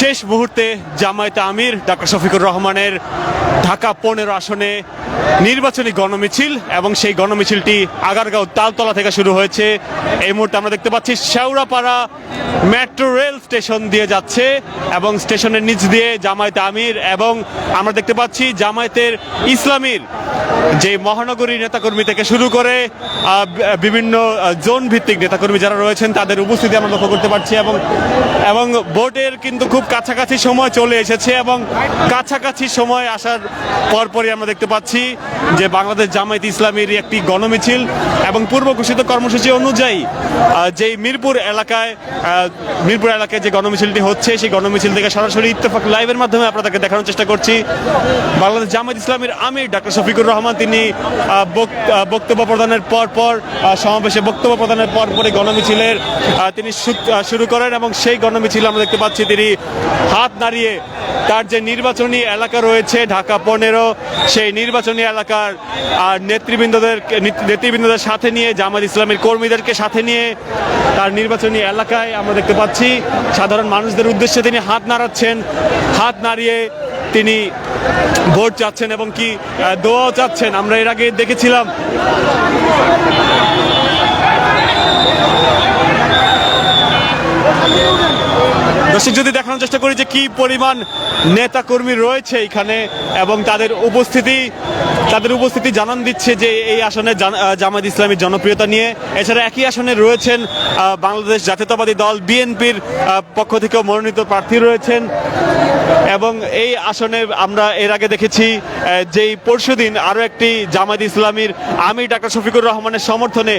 শেষ মুহূর্তে জামায়াতে আমির ডক্টর শফিকুর রহমানের ঢাকা 15 আসনে নির্বাচনী গণমিছিল, এবং সেই গণমিছিলটি আগারগাঁও তালতলা থেকে শুরু হয়েছে। এই মুহূর্তে আমরা দেখতে পাচ্ছি শেওড়াপাড়া মেট্রো রেল স্টেশন দিয়ে যাচ্ছে, এবং স্টেশনের নিচ দিয়ে জামায়াতে আমির, এবং আমরা দেখতে পাচ্ছি জামায়াতের ইসলামীর যে মহানগরী নেতাকর্মী থেকে শুরু করে বিভিন্ন জোন ভিত্তিক নেতাকর্মী যারা রয়েছেন তাদের উপস্থিতি আমরা লক্ষ্য করতে পারছি। এবং ভোটের কিন্তু খুব কাছাকাছি সময় চলে এসেছে, এবং কাছাকাছি সময় আসার পরপরই আমরা দেখতে পাচ্ছি যে বাংলাদেশ জামায়াতে ইসলামীর একটি গণমিছিল, এবং পূর্ব ঘোষিত কর্মসূচি অনুযায়ী যেই মিরপুর এলাকায় যে গণমিছিলটি হচ্ছে, সেই গণমিছিল থেকে সরাসরি ইত্তেফাক লাইভের মাধ্যমে আপনাদেরকে দেখানোর চেষ্টা করছি। বাংলাদেশ জামায়াতে ইসলামীর আমির ডক্টর শফিকুর রহমান তিনি বক্তব্য প্রদানের পর সমাবেশে বক্তব্য প্রদানের পরপরই গণমিছিলের তিনি শুরু করেন, এবং সেই গণমিছিল আমরা দেখতে পাচ্ছি তিনি হাত নাড়িয়ে তার যে নির্বাচনী এলাকা রয়েছে ঢাকা 15, সেই নির্বাচনী এলাকার নেতৃবৃন্দদের সাথে নিয়ে, জামায়াত ইসলামীর কর্মীদেরকে সাথে নিয়ে তার নির্বাচনী এলাকায় আমরা দেখতে পাচ্ছি সাধারণ মানুষদের উদ্দেশ্যে তিনি হাত নাড়াচ্ছেন। হাত নাড়িয়ে তিনি ভোট চাচ্ছেন এবং কি দোয়াও চাচ্ছেন। আমরা এর আগে দেখেছিলাম দর্শক, যদি দেখানোর চেষ্টা করি যে কি পরিমাণ নেতা কর্মী রয়েছে এখানে, এবং তাদের উপস্থিতি জানান দিচ্ছে যে এই আসনে জামায়াত ইসলামীর জনপ্রিয়তা নিয়ে। এছাড়া একই আসনে রয়েছেন বাংলাদেশ জাতীয়তাবাদী দল বিএনপির পক্ষ থেকেও মনোনীত প্রার্থী রয়েছেন, এবং এই আসনে আমরা এর আগে দেখেছি যেই পরশুদিন আরও একটি জামায়াত ইসলামীর আমির ডক্টর শফিকুর রহমানের সমর্থনে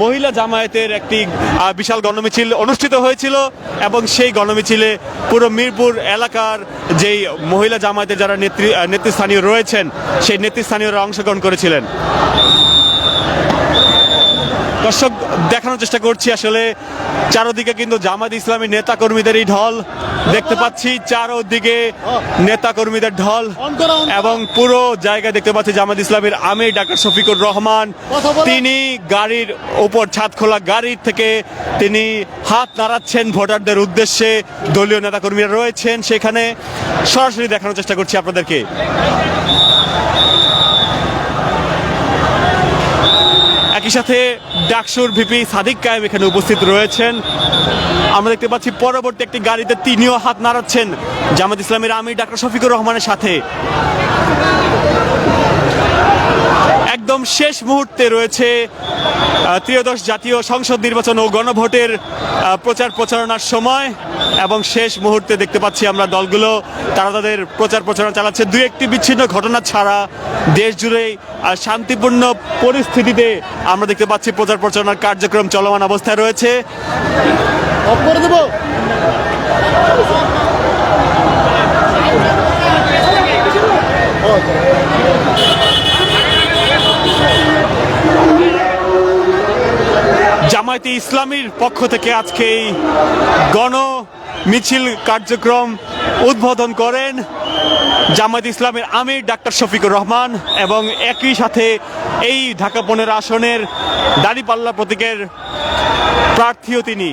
মহিলা জামায়াতের একটি বিশাল গণমিছিল অনুষ্ঠিত হয়েছিল, এবং সেই গণমিছিলে পুরো মিরপুর এলাকার যেই মহিলা জামায়াতের যারা নেতৃস্থানীয় রয়েছেন সেই নেতৃস্থানীয়রা অংশগ্রহণ করেছিলেন। দর্শক, দেখানোর চেষ্টা করছি আসলে চারদিকে কিন্তু জামায়াত ইসলামী নেতা কর্মীদেরই ঢল দেখতে পাচ্ছি, চারদিকে নেতা কর্মীদের ঢল, এবং পুরো জায়গায় দেখতে পাচ্ছি জামায়াত ইসলামীর আমির ডক্টর শফিকুর রহমান তিনি গাড়ির উপর ছাদ খোলা গাড়ির থেকে তিনি হাত নাড়াচ্ছেন ভোটারদের উদ্দেশ্যে। দলীয় নেতা কর্মীরা রয়েছেন সেখানে, সরাসরি দেখানোর চেষ্টা করছি আপনাদেরকে। একই সাথে ডাকসুর ভিপি সাদিক কায়েম এখানে উপস্থিত রয়েছেন। আমরা দেখতে পাচ্ছি পরবর্তী একটি গাড়িতে তিনিও হাত নাড়াচ্ছেন জামায়াত ইসলামীর আমির ডক্টর শফিকুর রহমানের সাথে। একদম শেষ মুহূর্তে রয়েছে ত্রয়োদশ জাতীয় সংসদ নির্বাচন ও গণভোটের প্রচারণার সময়, এবং শেষ মুহূর্তে দেখতে পাচ্ছি আমরা দলগুলো তারা তাদের প্রচারণা চালাচ্ছে। দুই একটি বিচ্ছিন্ন ঘটনা ছাড়া দেশ জুড়েই শান্তিপূর্ণ পরিস্থিতিতে আমরা দেখতে পাচ্ছি প্রচারণার কার্যক্রম চলমান অবস্থায় রয়েছে। জামায়াতে ইসলামীর পক্ষ থেকে আজকে এই গণ মিছিল কার্যক্রম উদ্বোধন করেন জামায়াতে ইসলামীর আমির ডক্টর শফিকুর রহমান, এবং একই সাথে এই ঢাকা 15 আসনের দাঁড়িপাল্লা প্রতীকের প্রার্থীও তিনি।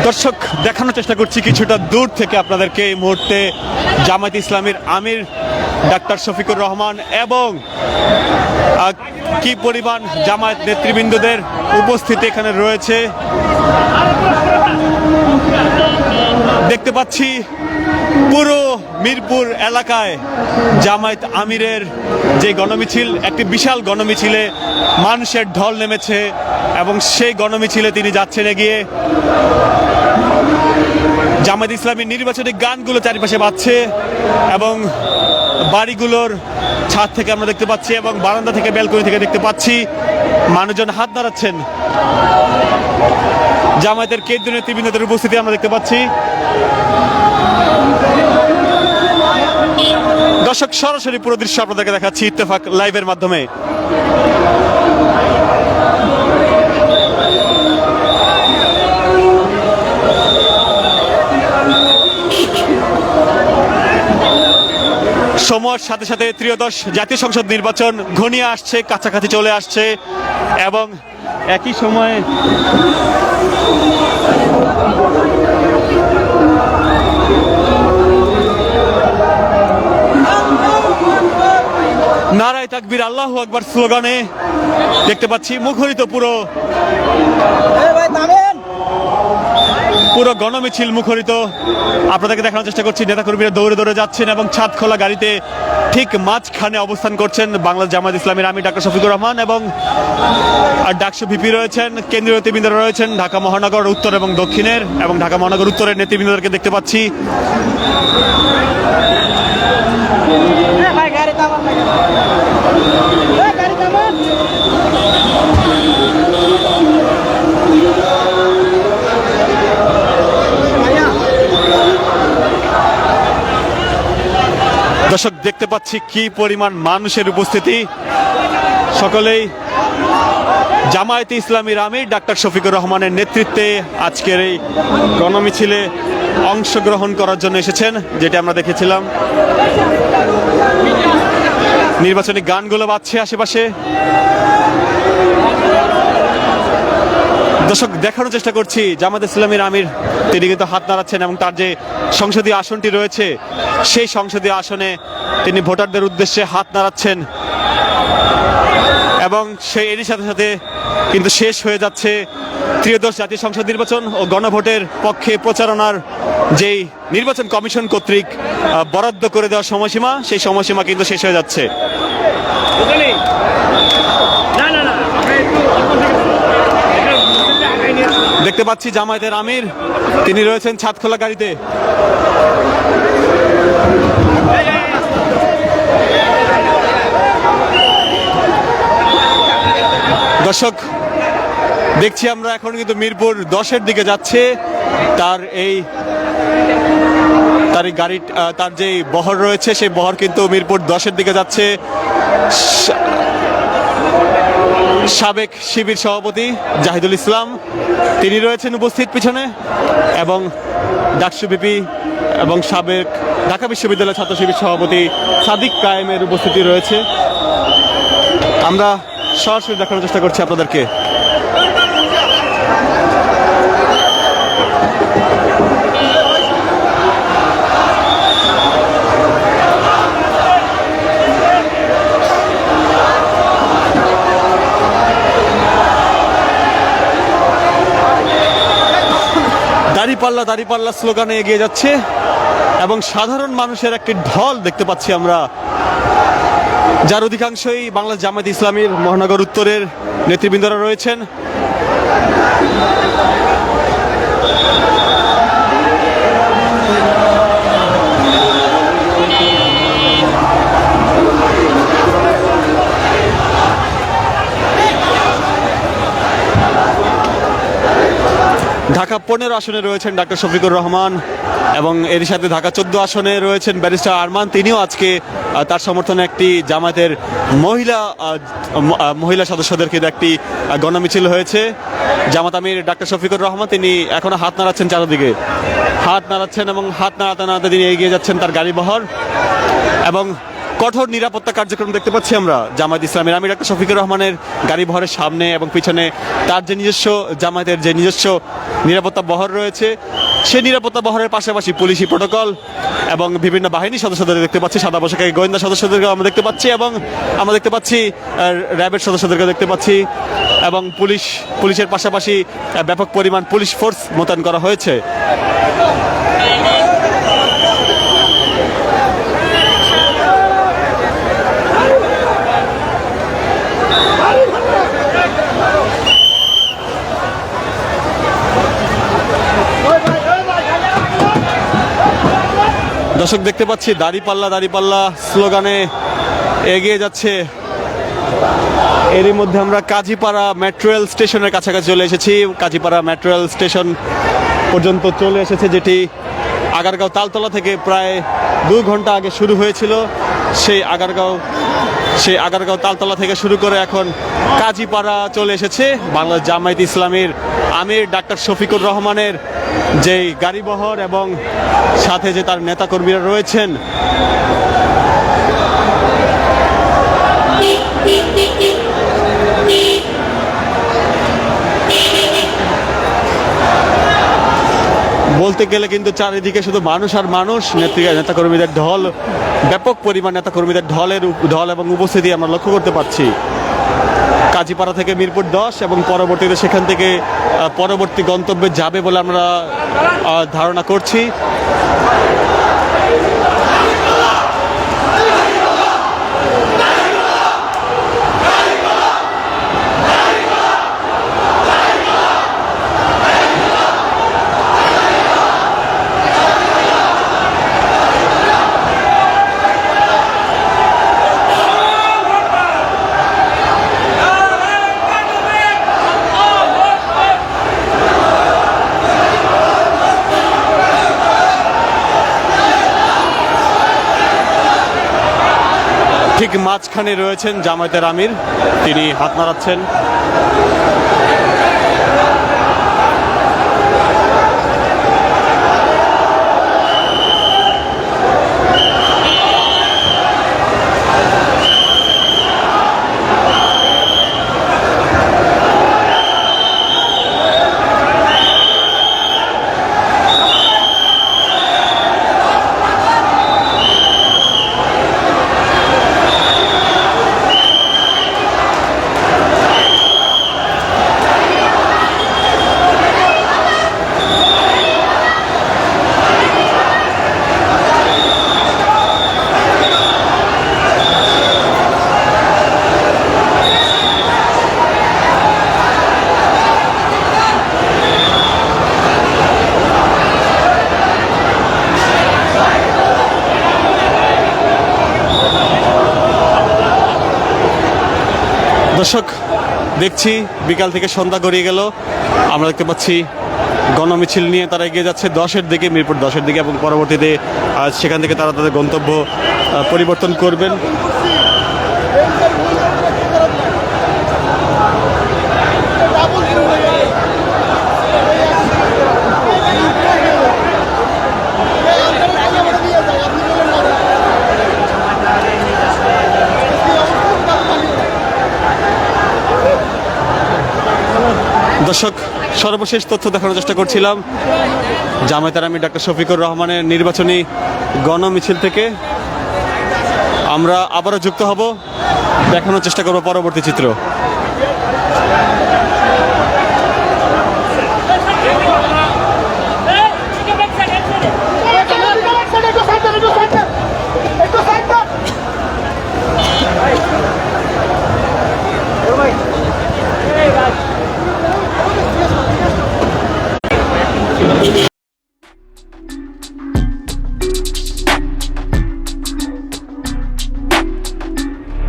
দর্শক, দেখানোর চেষ্টা করছি কিছুটা দূর থেকে আপনাদেরকে এই মুহূর্তে জামায়াতে ইসলামীর আমির ডক্টর শফিকুর রহমান এবং কি পরিমাণ জামায়াত নেতৃবৃন্দদের উপস্থিতি এখানে রয়েছে। দেখতে পাচ্ছি পুরো মিরপুর এলাকায় জামায়াত আমিরের যে গণমিছিল, একটি বিশাল গণমিছিলে মানুষের ঢল নেমেছে, এবং সেই গণমিছিলে তিনি যাচ্ছেন এগিয়ে। জামায়াত ইসলামী নির্বাচনী গানগুলো চারিপাশে বাজছে, এবং বাড়িগুলোর ছাদ থেকে আমরা দেখতে পাচ্ছি, এবং বারান্দা থেকে ব্যালকনি থেকে দেখতে পাচ্ছি মানুষজন হাত নাড়াচ্ছেন। জামায়াতের কেন্দ্রীয় নেতৃবৃন্দদের উপস্থিতি আমরা দেখতে পাচ্ছি। দর্শক, সরাসরি পুরো দৃশ্য আপনাদেরকে দেখাচ্ছি ইত্তেফাক লাইভের মাধ্যমে। সময়ের সাথে সাথে ত্রয়োদশ জাতীয় সংসদ নির্বাচন ঘনিয়ে আসছে, কাছাকাছি চলে আসছে এবং একই সময়ে নারায়ে তাকবীর আল্লাহু আকবার স্লোগানে দেখতে পাচ্ছি মুখরিত পুরো গণমিছিল মুখরিত। আপনাদেরকে দেখানোর চেষ্টা করছি, নেতাকর্মীরা দৌড়ে দৌড়ে যাচ্ছেন এবং ছাদ খোলা গাড়িতে ঠিক মাঝখানে অবস্থান করছেন বাংলাদেশ জামায়াত ইসলামীর আমির ডাক্তার শফিকুর রহমান এবং ডাকসু ভিপি রয়েছেন, কেন্দ্রীয় নেতৃবৃন্দরা রয়েছেন ঢাকা মহানগর উত্তর এবং দক্ষিণের, এবং ঢাকা মহানগর উত্তরের নেতৃবৃন্দদেরকে দেখতে পাচ্ছি। দর্শক দেখতে পাচ্ছি কি পরিমাণ মানুষের উপস্থিতি। সকলেই জামায়াতে ইসলামীর আমির ডাক্তার শফিকুর রহমানের নেতৃত্বে আজকের এই গণমিছিলে অংশগ্রহণ করার জন্য এসেছেন, যেটা আমরা দেখেছিলাম। নির্বাচনী গানগুলো বাজছে আশেপাশে। দর্শক দেখানোর চেষ্টা করছি জামায়াতে ইসলামীর আমির তিনি কিন্তু হাত নাড়াচ্ছেন এবং তার যে সংসদীয় আসনটি রয়েছে সেই সংসদীয় আসনে তিনি ভোটারদের উদ্দেশ্যে হাত নাড়াচ্ছেন এবং সেই এরই সাথে সাথে কিন্তু শেষ হয়ে যাচ্ছে ত্রয়োদশ জাতীয় সংসদ নির্বাচন ও গণভোটের পক্ষে প্রচারণার যেই নির্বাচন কমিশন কর্তৃক বরাদ্দ করে দেওয়ার সময়সীমা, সেই সময়সীমা কিন্তু শেষ হয়ে যাচ্ছে। দেখতে পাচ্ছি জামায়াতের আমির তিনি রয়েছেন ছাদখোলা গাড়িতে। দর্শক দেখছি আমরা এখন কিন্তু মিরপুর 10-এর দিকে যাচ্ছে। তার এই গাড়ি তার যে বহর রয়েছে সেই বহর কিন্তু মিরপুর 10-এর দিকে যাচ্ছে। সাবেক শিবির সভাপতি জাহিদুল ইসলাম তিনি রয়েছেন উপস্থিত পিছনে এবং ডাকসু ভিপি এবং সাবেক ঢাকা বিশ্ববিদ্যালয় ছাত্র শিবির সভাপতি সাদিক কায়েমের উপস্থিতি রয়েছে। আমরা সরাসরি দেখানোর চেষ্টা করছি আপনাদেরকে। দাঁড়িপাল্লা দাঁড়িপাল্লা স্লোগানে এগিয়ে যাচ্ছে এবং সাধারণ মানুষের একটি ঢল দেখতে পাচ্ছি আমরা, যার অধিকাংশই বাংলাদেশ জামায়াত ইসলামীর মহানগর উত্তরের নেতৃবৃন্দরা রয়েছেন। ঢাকা 15 আসনে রয়েছেন ডাক্তার শফিকুর রহমান এবং এর সাথে ঢাকা 14 আসনে রয়েছেন ব্যারিস্টার আরমান। তিনিও আজকে তার সমর্থনে একটি জামায়াতের মহিলা সদস্যদেরকে একটি গণমিছিল হয়েছে। জামাত আমির ডাক্তার শফিকুর রহমান তিনি এখনো হাত নাড়াচ্ছেন, চারদিকে হাত নাড়াচ্ছেন এবং হাত নাড়াতে নাড়াতে তিনি এগিয়ে যাচ্ছেন তার গাড়ি বহর এবং কঠোর নিরাপত্তা কার্যক্রম দেখতে পাচ্ছি আমরা জামায়াত ইসলামের আমির ডাক্তার শফিকুর রহমানের গাড়ি বহরের সামনে এবং পিছনে তার যে নিজস্ব জামায়াতের যে নিজস্ব নিরাপত্তা বহর রয়েছে সেই নিরাপত্তা বহরের পাশাপাশি পুলিশি প্রোটোকল এবং বিভিন্ন বাহিনীর সদস্যদের দেখতে পাচ্ছি, সাদা পোশাকে গোয়েন্দা সদস্যদেরকে আমরা দেখতে পাচ্ছি এবং আমরা দেখতে পাচ্ছি র্যাবের সদস্যদেরকে দেখতে পাচ্ছি এবং পুলিশের পাশাপাশি ব্যাপক পরিমাণ পুলিশ ফোর্স মোতায়েন করা হয়েছে। দর্শক দেখতে পাচ্ছি দাঁড়িপাল্লা দাঁড়িপাল্লা স্লোগানে এগিয়ে যাচ্ছে। এরই মধ্যে আমরা কাজীপাড়া মেট্রো রেল স্টেশনের কাছাকাছি চলে এসেছি। কাজীপাড়া মেট্রো রেল স্টেশন পর্যন্ত চলে এসেছে, যেটি আগারগাঁও তালতলা থেকে প্রায় 2 ঘন্টা আগে শুরু হয়েছিল। সেই আগারগাঁও তালতলা থেকে শুরু করে এখন কাজীপাড়া চলে এসেছে বাংলাদেশ জামায়াত ইসলামীর আমির ডাক্তার শফিকুর রহমানের যেই গাড়িবহর এবং সাথে যে তার নেতাকর্মীরা রয়েছেন। বলতে গেলে কিন্তু চারিদিকে শুধু মানুষ আর মানুষ, নেতাকর্মীদের ঢল, ব্যাপক পরিমাণ নেতাকর্মীদের ঢল এবং উপস্থিতি আমরা লক্ষ্য করতে পারছি। কাজীপাড়া থেকে মিরপুর 10 এবং পরবর্তীতে সেখান থেকে পরবর্তী গন্তব্যে যাবে বলে আমরা ধারণা করছি। ঠিক মাঝখানে রয়েছেন জামায়াতের আমির, তিনি হাত নাড়াচ্ছেন। দর্শক, দেখছি বিকাল থেকে সন্ধ্যা গড়িয়ে গেল, আমরা দেখতে পাচ্ছি গণমিছিল নিয়ে তারা এগিয়ে যাচ্ছে 10-এর দিকে, মিরপুর 10-এর দিকে, এবং পরবর্তীতে সেখান থেকে তারা তাদের গন্তব্য পরিবর্তন করবেন। দর্শক, সর্বশেষ তথ্য দেখানোর চেষ্টা করছিলাম জামায়াতের আমির ডাক্তার শফিকুর রহমানের নির্বাচনী গণমিছিল থেকে। আমরা আবারও যুক্ত হব, দেখানোর চেষ্টা করব পরবর্তী চিত্র।